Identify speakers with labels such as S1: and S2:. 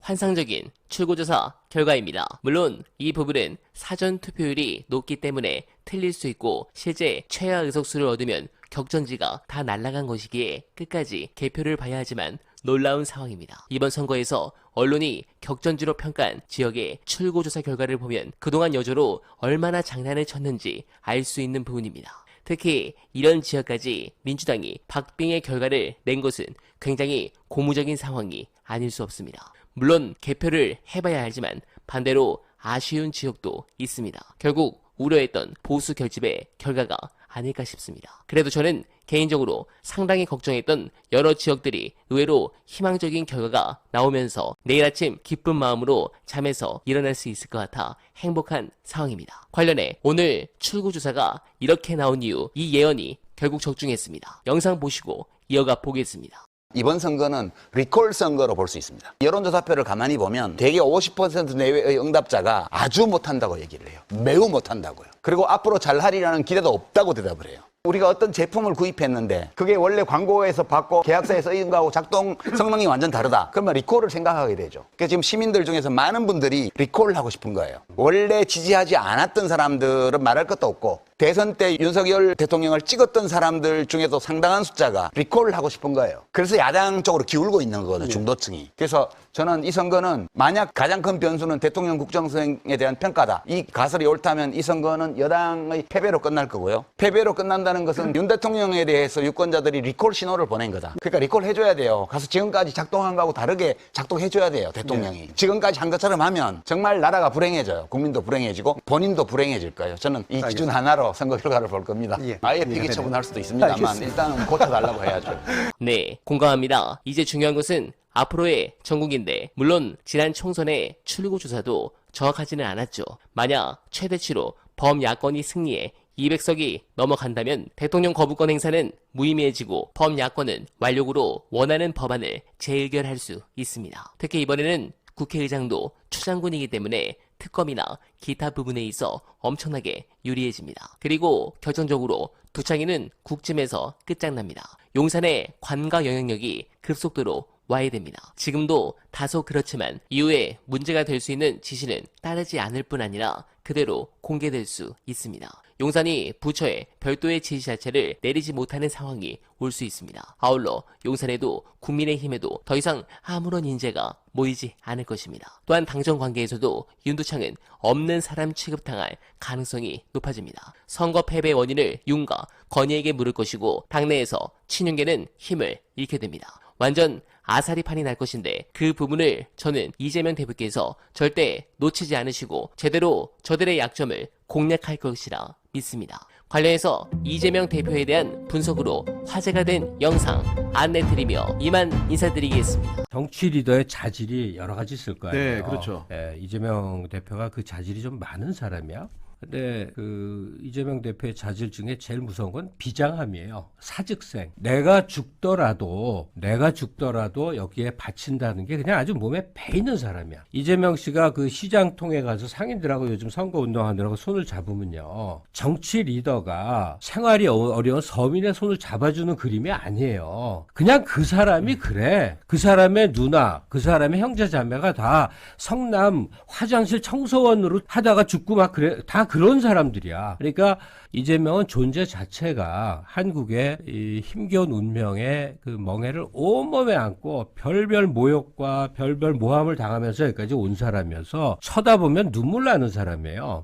S1: 환상적인 출구조사 결과입니다. 물론 이 부분은 사전 투표율이 높기 때문에 틀릴 수 있고 실제 최하 의석수를 얻으면 격전지가 다 날아간 것이기에 끝까지 개표를 봐야 하지만 놀라운 상황입니다. 이번 선거에서 언론이 격전지로 평가한 지역의 출구조사 결과를 보면 그동안 여조로 얼마나 장난을 쳤는지 알 수 있는 부분입니다. 특히 이런 지역까지 민주당이 박빙의 결과를 낸 것은 굉장히 고무적인 상황이 아닐 수 없습니다. 물론 개표를 해봐야 알지만 반대로 아쉬운 지역도 있습니다. 결국 우려했던 보수 결집의 결과가 아닐까 싶습니다. 그래도 저는 개인적으로 상당히 걱정했던 여러 지역들이 의외로 희망적인 결과가 나오면서 내일 아침 기쁜 마음으로 잠에서 일어날 수 있을 것 같아 행복한 상황입니다. 관련해 오늘 출구조사가 이렇게 나온 이유, 이 예언이 결국 적중했습니다. 영상 보시고 이어가 보겠습니다.
S2: 이번 선거는 리콜 선거로 볼 수 있습니다. 여론조사표를 가만히 보면 대개 50% 내외의 응답자가 아주 못한다고 얘기를 해요. 매우 못한다고요. 그리고 앞으로 잘하리라는 기대도 없다고 대답을 해요. 우리가 어떤 제품을 구입했는데 그게 원래 광고에서 받고 계약서에 쓰인 거하고 작동 성능이 완전 다르다. 그러면 리콜을 생각하게 되죠. 그래서 지금 시민들 중에서 많은 분들이 리콜을 하고 싶은 거예요. 원래 지지하지 않았던 사람들은 말할 것도 없고 대선 때 윤석열 대통령을 찍었던 사람들 중에도 상당한 숫자가 리콜을 하고 싶은 거예요. 그래서 야당 쪽으로 기울고 있는 거거든요. 중도층이. 그래서 저는 이 선거는 만약 가장 큰 변수는 대통령 국정수행에 대한 평가다. 이 가설이 옳다면 이 선거는 여당의 패배로 끝날 거고요. 패배로 끝난다는 것은 윤 대통령에 대해서 유권자들이 리콜 신호를 보낸 거다. 그러니까 리콜 해줘야 돼요. 가서 지금까지 작동한 거하고 다르게 작동해줘야 돼요. 대통령이. 네. 지금까지 한 것처럼 하면 정말 나라가 불행해져요. 국민도 불행해지고 본인도 불행해질 거예요. 저는 이 기준 하나로 선거 결과를 볼 겁니다. 아예 폐기 처분할 수도 있습니다만 일단은 고쳐달라고 해야죠.
S1: 네, 공감합니다. 이제 중요한 것은 앞으로의 전국인데 물론 지난 총선의 출구조사도 정확하지는 않았죠. 만약 최대치로 범야권이 승리해 200석이 넘어간다면 대통령 거부권 행사는 무의미해지고 범야권은 완력으로 원하는 법안을 재의결할 수 있습니다. 특히 이번에는 국회의장도 추장군이기 때문에 특검이나 기타 부분에 있어 엄청나게 유리해집니다. 그리고 결정적으로 두창이는 국짐에서 끝장납니다. 용산의 관가 영향력이 급속도로 와야 됩니다. 지금도 다소 그렇지만 이후에 문제가 될 수 있는 지시는 따르지 않을 뿐 아니라 그대로 공개될 수 있습니다. 용산이 부처에 별도의 지시 자체를 내리지 못하는 상황이 올 수 있습니다. 아울러 용산에도 국민의힘에도 더 이상 아무런 인재가 모이지 않을 것입니다. 또한 당정 관계에서도 윤두창은 없는 사람 취급당할 가능성이 높아집니다. 선거 패배 원인을 윤과 건희에게 물을 것이고 당내에서 친윤계는 힘을 잃게 됩니다. 완전 아사리판이 날 것인데 그 부분을 저는 이재명 대표께서 절대 놓치지 않으시고 제대로 저들의 약점을 공략할 것이라 믿습니다. 관련해서 이재명 대표에 대한 분석으로 화제가 된 영상 안내드리며 이만 인사드리겠습니다.
S3: 정치 리더의 자질이 여러 가지 있을 거예요.
S4: 네, 그렇죠.
S3: 이재명 대표가 그 자질이 좀 많은 사람이야. 근데 그 이재명 대표의 자질 중에 제일 무서운 건 비장함이에요. 사직생. 내가 죽더라도 여기에 바친다는 게 그냥 아주 몸에 배 있는 사람이야. 이재명 씨가 그 시장 통해 가서 상인들하고 요즘 선거 운동하느라고 손을 잡으면요. 정치 리더가 생활이 어려운 서민의 손을 잡아주는 그림이 아니에요. 그냥 그 사람이 그래. 그 사람의 누나, 그 사람의 형제 자매가 다 성남 화장실 청소원으로 하다가 죽고 막 그래. 다 그런 사람들이야. 그러니까 이재명은 존재 자체가 한국의 이 힘겨운 운명의 그 멍해를 온몸에 안고 별별 모욕과 별별 모함을 당하면서 여기까지 온 사람이어서 쳐다보면 눈물 나는 사람이에요.